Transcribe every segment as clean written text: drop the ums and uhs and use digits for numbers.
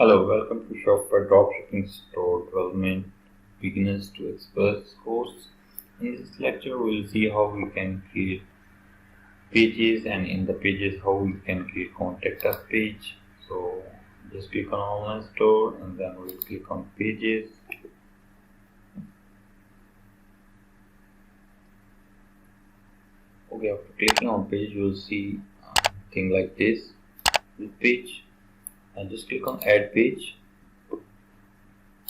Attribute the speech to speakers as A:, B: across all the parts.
A: Hello, welcome to Shopify Dropshipping Store Development Beginners to Experts course. In this lecture, we will see how we can create pages, and in the pages how we can create contact us page. So just click on online store and then we'll click on pages. Okay, after clicking on page, you will see thing like this page, and just click on add page.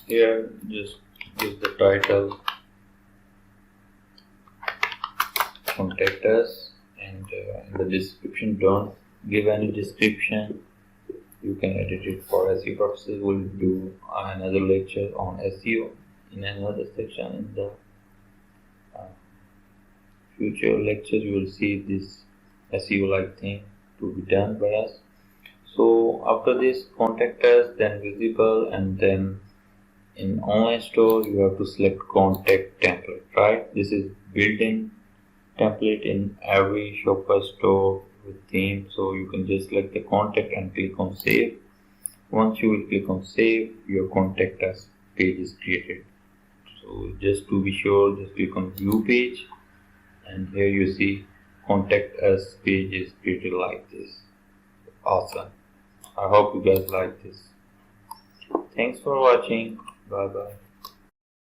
A: Here just give the title contact us, and in the description don't give any description. You can edit it for SEO purposes. We'll do another lecture on SEO in another section. In the future lectures you will see this SEO like thing to be done by us. So after this, contact us, then visible, and then in online store you have to select contact template, right? This is built-in template in every Shopify store with theme, so you can just select the contact and click on save. Once you will click on save, your contact us page is created. So just to be sure, just click on view page, and here you see contact us page is created like this. Awesome. I hope you guys like this. Thanks for watching. Bye bye.